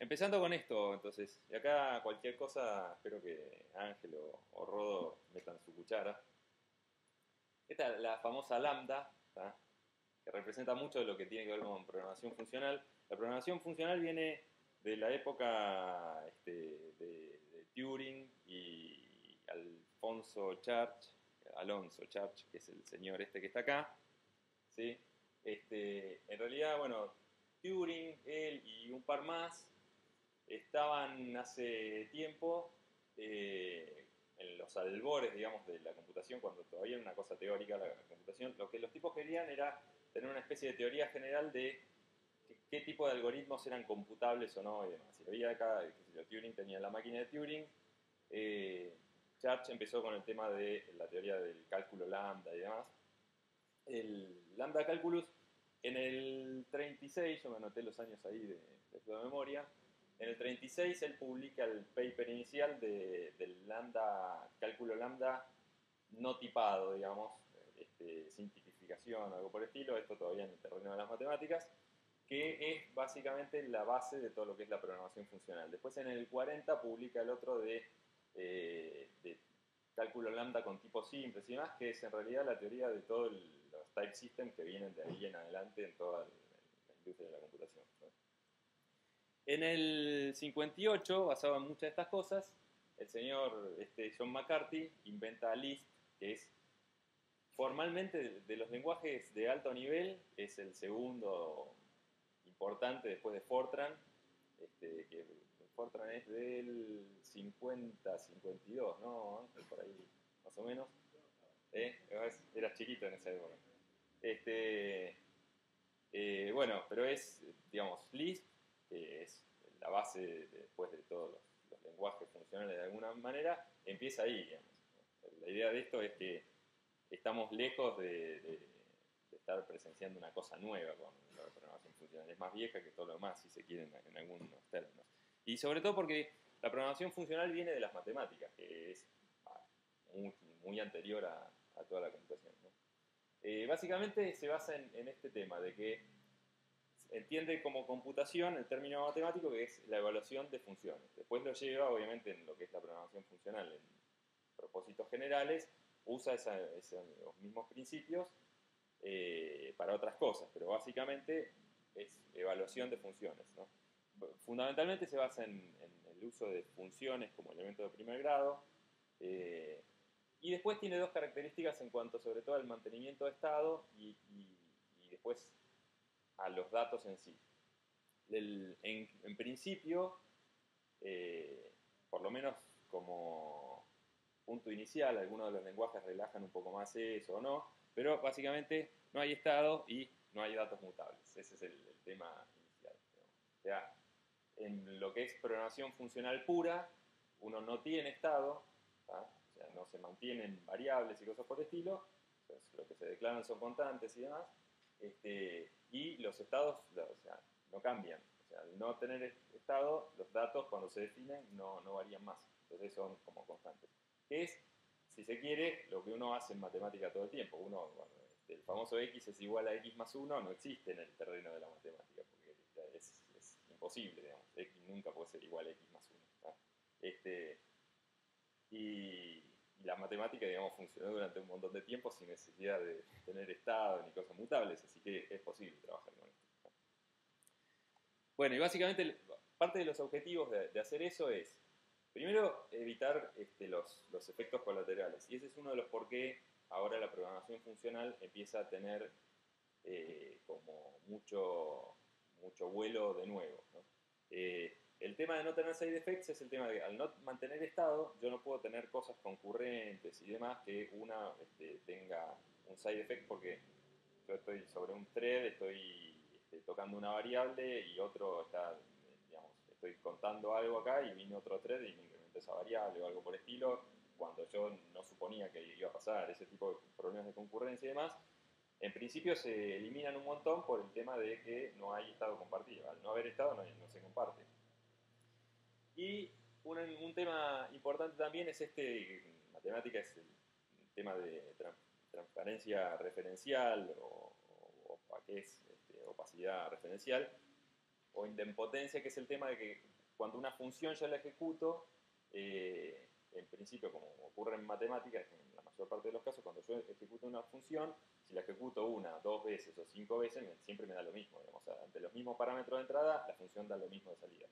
Empezando con esto, entonces, y acá cualquier cosa, espero que Ángel o Rodo metan su cuchara. Esta es la famosa lambda, ¿tá? Que representa mucho de lo que tiene que ver con programación funcional. La programación funcional viene de la época de Turing y Alonso Church, que es el señor este que está acá, ¿sí? En realidad, bueno, Turing, él y un par más estaban hace tiempo en los albores, digamos, de la computación, cuando todavía era una cosa teórica la computación. Lo que los tipos querían era tener una especie de teoría general de qué tipo de algoritmos eran computables o no y demás. Y había acá, qué sé yo, Turing tenía la máquina de Turing, eh, Church empezó con el tema de la teoría del cálculo lambda y demás. El lambda calculus, en el 36, yo me anoté los años ahí de memoria, en el 36 él publica el paper inicial del lambda, cálculo lambda no tipado, digamos, sin tipificación o algo por el estilo, esto todavía en el terreno de las matemáticas, que es básicamente la base de todo lo que es la programación funcional. Después en el 40 publica el otro de cálculo lambda con tipos simples y demás, que es en realidad la teoría de todos los type systems que vienen de ahí en adelante en toda la industria de la computación, ¿no? En el 58, basado en muchas de estas cosas, el señor John McCarthy inventa Lisp, que es formalmente de los lenguajes de alto nivel, es el segundo importante después de Fortran, que Fortran es del 50-52, ¿no? Ángel? Por ahí, más o menos. Eras chiquito en esa época. Este, bueno, pero es, digamos, Lisp, que es la base después de todos los lenguajes funcionales de alguna manera, empieza ahí, digamos. La idea de esto es que estamos lejos de estar presenciando una cosa nueva con la programación funcional. Es más vieja que todo lo demás, si se quiere, en algunos términos. Y sobre todo porque la programación funcional viene de las matemáticas, que es muy, muy anterior a toda la computación, ¿no? Básicamente se basa en este tema, de que entiende como computación el término matemático que es la evaluación de funciones. Después lo lleva, obviamente, en lo que es la programación funcional, en propósitos generales, usa los mismos principios para otras cosas, pero básicamente es evaluación de funciones, ¿no? Fundamentalmente se basa en el uso de funciones como elemento de primer grado, eh, y después tiene dos características en cuanto sobre todo al mantenimiento de estado y después a los datos en sí. En principio, por lo menos como punto inicial, algunos de los lenguajes relajan un poco más eso o no, pero básicamente no hay estado y no hay datos mutables. Ese es el tema inicial, digamos. O sea, en lo que es programación funcional pura, uno no tiene estado, ¿tá? O sea, no se mantienen variables y cosas por el estilo, entonces, lo que se declaran son constantes y demás, y los estados, o sea, no cambian. O sea, al no tener estado, los datos cuando se definen no varían más, entonces son como constantes. Que es, si se quiere, lo que uno hace en matemática todo el tiempo. Uno, bueno, el famoso x es igual a x más 1 no existe en el terreno de la matemática, porque es imposible, digamos. X nunca puede ser igual a x más 1, ¿tá? Este, y, y la matemática, digamos, funcionó durante un montón de tiempo sin necesidad de tener estado ni cosas mutables, así que es posible trabajar con esto. Bueno, y básicamente parte de los objetivos de hacer eso es, primero, evitar los efectos colaterales. Y ese es uno de los por qué ahora la programación funcional empieza a tener como mucho vuelo de nuevo, ¿no? El tema de no tener side effects es el tema de que al no mantener estado, yo no puedo tener cosas concurrentes y demás que una tenga un side effect porque yo estoy sobre un thread, estoy tocando una variable y otro está, digamos, estoy contando algo acá y viene otro thread y me incrementa esa variable o algo por el estilo, cuando yo no suponía que iba a pasar, ese tipo de problemas de concurrencia y demás. En principio se eliminan un montón por el tema de que no hay estado compartido. Al no haber estado no se comparte. Y un tema importante también es matemática es el tema de transparencia referencial o opacidad referencial, o idempotencia, que es el tema de que cuando una función yo la ejecuto, en principio, como ocurre en matemáticas, en la mayor parte de los casos, cuando yo ejecuto una función, si la ejecuto una, dos veces o cinco veces, siempre me da lo mismo. Digamos, ante los mismos parámetros de entrada, la función da lo mismo de salida.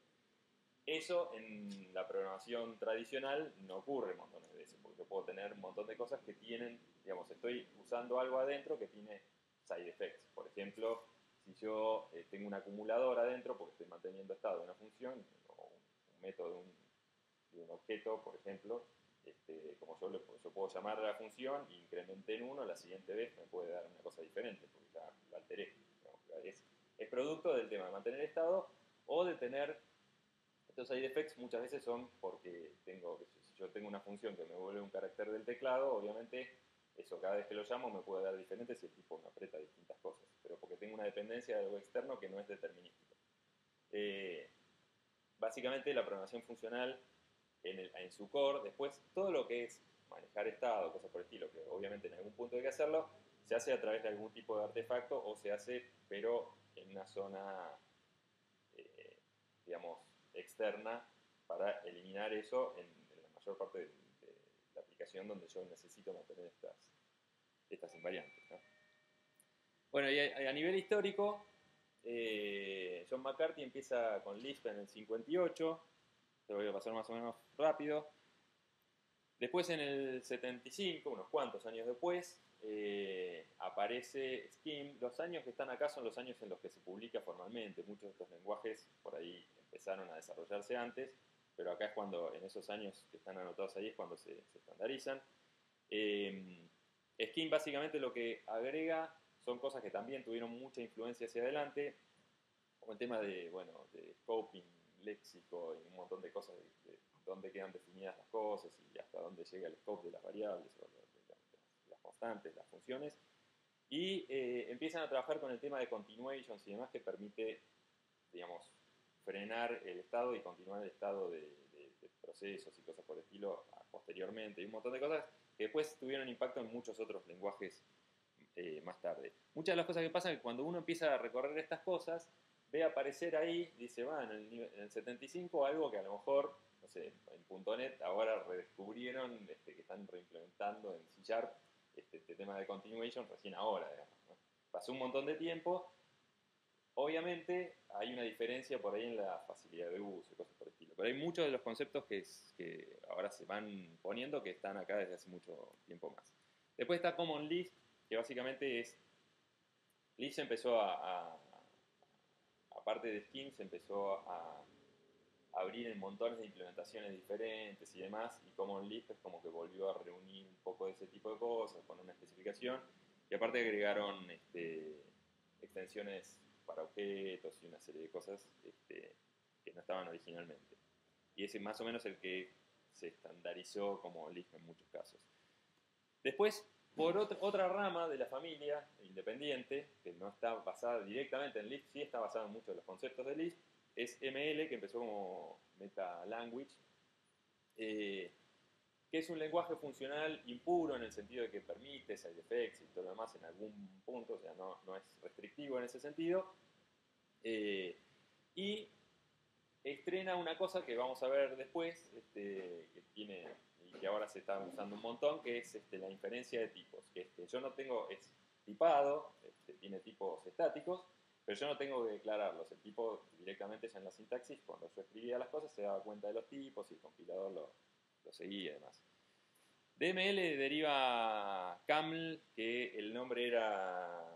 Eso en la programación tradicional no ocurre montones de veces, porque yo puedo tener un montón de cosas que tienen, digamos, estoy usando algo adentro que tiene side effects. Por ejemplo, si yo tengo un acumulador adentro, porque estoy manteniendo estado de una función, o un método de un objeto, por ejemplo, como yo puedo llamar a la función y incrementé en uno, la siguiente vez me puede dar una cosa diferente, porque ya la alteré. Digamos, es producto del tema de mantener estado o de tener. Estos side effects muchas veces son porque si yo tengo una función que me vuelve un carácter del teclado, obviamente eso cada vez que lo llamo me puede dar diferente si el tipo me aprieta distintas cosas, pero porque tengo una dependencia de algo externo que no es determinístico. Básicamente la programación funcional en su core, después todo lo que es manejar estado, cosas por el estilo, que obviamente en algún punto hay que hacerlo, se hace a través de algún tipo de artefacto o se hace pero en una zona, digamos, externa para eliminar eso en la mayor parte de la aplicación donde yo necesito mantener estas invariantes, ¿no? Bueno, y a nivel histórico, John McCarthy empieza con Lisp en el 58, te lo voy a pasar más o menos rápido. Después en el 75, unos cuantos años después, aparece Scheme. Los años que están acá son los años en los que se publica formalmente. Muchos de estos lenguajes por ahí empezaron a desarrollarse antes, pero acá es cuando, en esos años que están anotados ahí, es cuando se estandarizan. Scheme básicamente lo que agrega son cosas que también tuvieron mucha influencia hacia adelante, como el tema de scoping, léxico y un montón de cosas de dónde quedan definidas las cosas y hasta dónde llega el scope de las variables, o las constantes, las funciones. Y empiezan a trabajar con el tema de continuations y demás, que permite, digamos, frenar el estado y continuar el estado de procesos y cosas por el estilo posteriormente. Y un montón de cosas que después tuvieron impacto en muchos otros lenguajes más tarde. Muchas de las cosas que pasan es que cuando uno empieza a recorrer estas cosas, ve aparecer ahí, dice, en el 75 algo que a lo mejor, no sé, en .NET ahora redescubrieron, que están reimplementando en C# este tema de continuation recién ahora, digamos, ¿no? Pasó un montón de tiempo. Obviamente hay una diferencia por ahí en la facilidad de uso y cosas por el estilo, pero hay muchos de los conceptos que ahora se van poniendo que están acá desde hace mucho tiempo más. Después está Common Lisp, que básicamente es, Lisp empezó aparte de Scheme, se empezó a abrir en montones de implementaciones diferentes y demás, y Common Lisp es como que volvió a reunir un poco de ese tipo de cosas con una especificación, y aparte agregaron extensiones para objetos y una serie de cosas que no estaban originalmente. Y ese es más o menos el que se estandarizó como Lisp en muchos casos. Después, por otra rama de la familia independiente, que no está basada directamente en Lisp, sí está basada en muchos de los conceptos de Lisp, es ML, que empezó como Meta Language, que es un lenguaje funcional impuro en el sentido de que permite side effects y todo lo demás en algún punto, o sea, no es restrictivo en ese sentido. Y estrena una cosa que vamos a ver después, que tiene y que ahora se está usando un montón, que es la inferencia de tipos. Que yo no tengo, es tipado, tiene tipos estáticos, pero yo no tengo que declararlos. El tipo directamente ya en la sintaxis, cuando yo escribía las cosas, se daba cuenta de los tipos y el compilador lo seguía y demás. DML deriva CAML, que el nombre era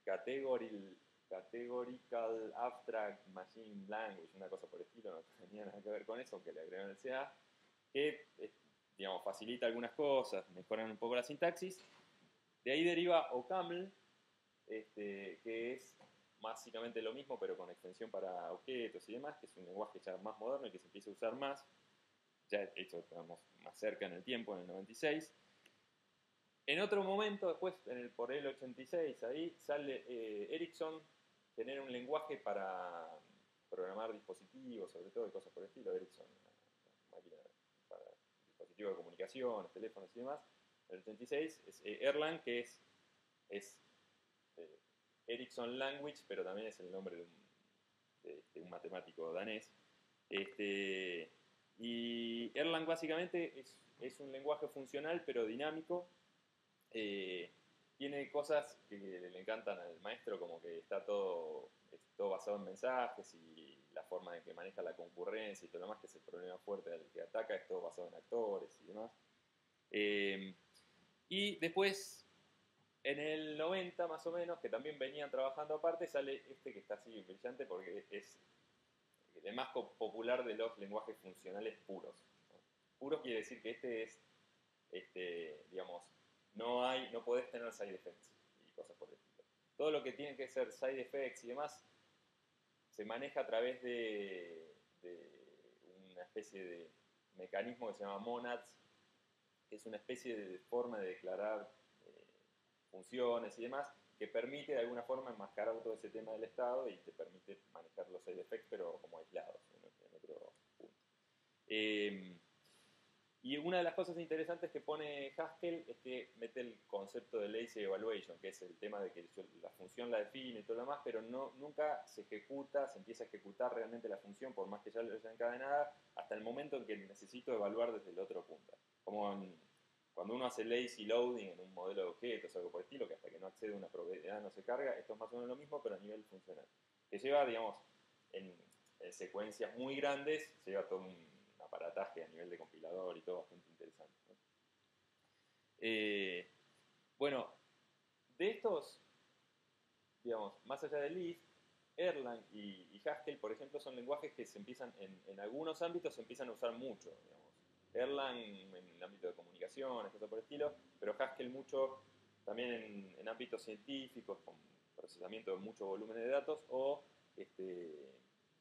Categorical Abstract Machine Language, una cosa por el estilo, no tenía nada que ver con eso, aunque le agregaron el CA, que digamos, facilita algunas cosas, mejoran un poco la sintaxis. De ahí deriva OCaml, que es básicamente lo mismo, pero con extensión para objetos y demás, que es un lenguaje ya más moderno y que se empieza a usar más. Ya hecho, estamos más cerca en el tiempo, en el 96. En otro momento, después, por el 86, ahí sale Ericsson, tener un lenguaje para programar dispositivos, sobre todo, y cosas por el estilo. Ericsson, una máquina para dispositivos de comunicaciones, teléfonos y demás. En el 86 es Erlang, que es Ericsson Language, pero también es el nombre de un matemático danés. Y Erlang básicamente es un lenguaje funcional pero dinámico. Tiene cosas que le encantan al maestro, como que está todo basado en mensajes y la forma en que maneja la concurrencia y todo lo demás, que es el problema fuerte al que ataca, es todo basado en actores y demás. Y después, en el 90 más o menos, que también venían trabajando aparte, sale este que está así brillante porque es el más popular de los lenguajes funcionales puros, ¿no? Puros quiere decir que este es, digamos, no podés tener side effects y cosas por el estilo. Todo lo que tiene que ser side effects y demás se maneja a través de una especie de mecanismo que se llama monads, que es una especie de forma de declarar funciones y demás, que permite de alguna forma enmascarar todo ese tema del estado y te permite manejar los side effects, pero como aislados en otro punto. Y una de las cosas interesantes que pone Haskell es que mete el concepto de lazy evaluation, que es el tema de que la función la define y todo lo demás, pero nunca se ejecuta, se empieza a ejecutar realmente la función, por más que ya lo haya encadenada, hasta el momento en que necesito evaluar desde el otro punto. Como cuando uno hace lazy loading en un modelo de objetos o algo por el estilo, que hasta que no accede a una propiedad no se carga, esto es más o menos lo mismo, pero a nivel funcional. Que lleva, digamos, en secuencias muy grandes, lleva todo un aparataje a nivel de compilador y todo bastante interesante, ¿no? Bueno, de estos, digamos, más allá de Lisp, Erlang y Haskell, por ejemplo, son lenguajes que se empiezan, en algunos ámbitos se empiezan a usar mucho, digamos. Erlang en el ámbito de comunicaciones, cosas por el estilo, pero Haskell mucho también en ámbitos científicos, con procesamiento de mucho volumen de datos, o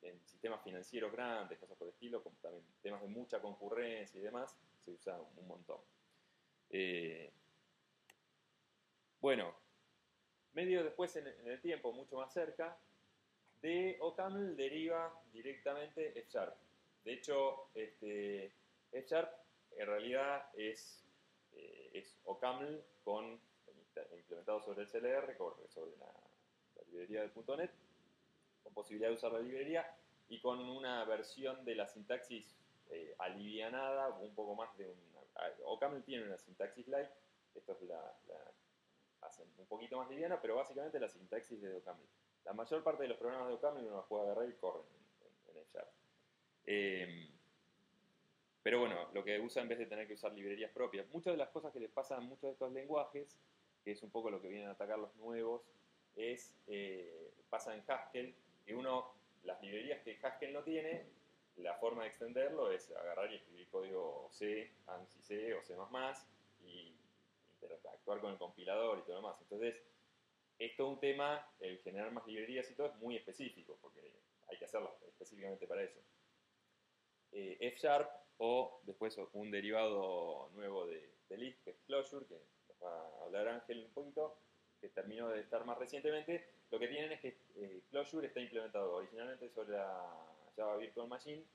en sistemas financieros grandes, cosas por el estilo, como también temas de mucha concurrencia y demás, se usa un montón. Bueno, medio después en el tiempo, mucho más cerca, de OCaml deriva directamente F#. De hecho, F# en realidad es OCaml implementado sobre el CLR, sobre la librería del .NET, con posibilidad de usar la librería y con una versión de la sintaxis alivianada, un poco más de una... OCaml tiene una sintaxis light, esto es la hacen un poquito más liviana, pero básicamente la sintaxis de OCaml. La mayor parte de los programas de OCaml uno los puede agarrar y corren en F#. Pero bueno, lo que usa en vez de tener que usar librerías propias. Muchas de las cosas que les pasan a muchos de estos lenguajes, que es un poco lo que vienen a atacar los nuevos, pasa en Haskell, que las librerías que Haskell no tiene, la forma de extenderlo es agarrar y escribir código C, ANSI C o C++, y interactuar con el compilador y todo lo demás. Entonces, es todo un tema, el generar más librerías y todo es muy específico, porque hay que hacerlo específicamente para eso. F# o después un derivado nuevo de Lisp, que es Clojure, que nos va a hablar Ángel un poquito, que terminó de estar más recientemente. Lo que tienen es que Clojure está implementado originalmente sobre la Java Virtual Machine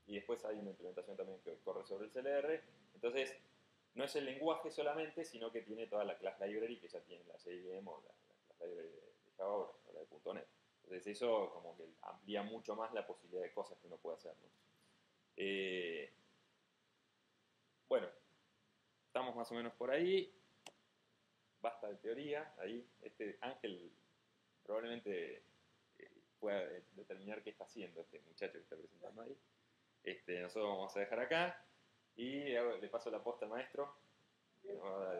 y después hay una implementación también que corre sobre el CLR. Entonces, no es el lenguaje solamente, sino que tiene toda la class library que ya tiene la JVM o la class library de Java o la de .NET. Entonces eso como que amplía mucho más la posibilidad de cosas que uno puede hacer, ¿no? Bueno, estamos más o menos por ahí. Basta de teoría. Ahí Ángel probablemente pueda determinar qué está haciendo este muchacho que está presentando ahí. Nosotros vamos a dejar acá y le paso la posta al maestro, que nos va a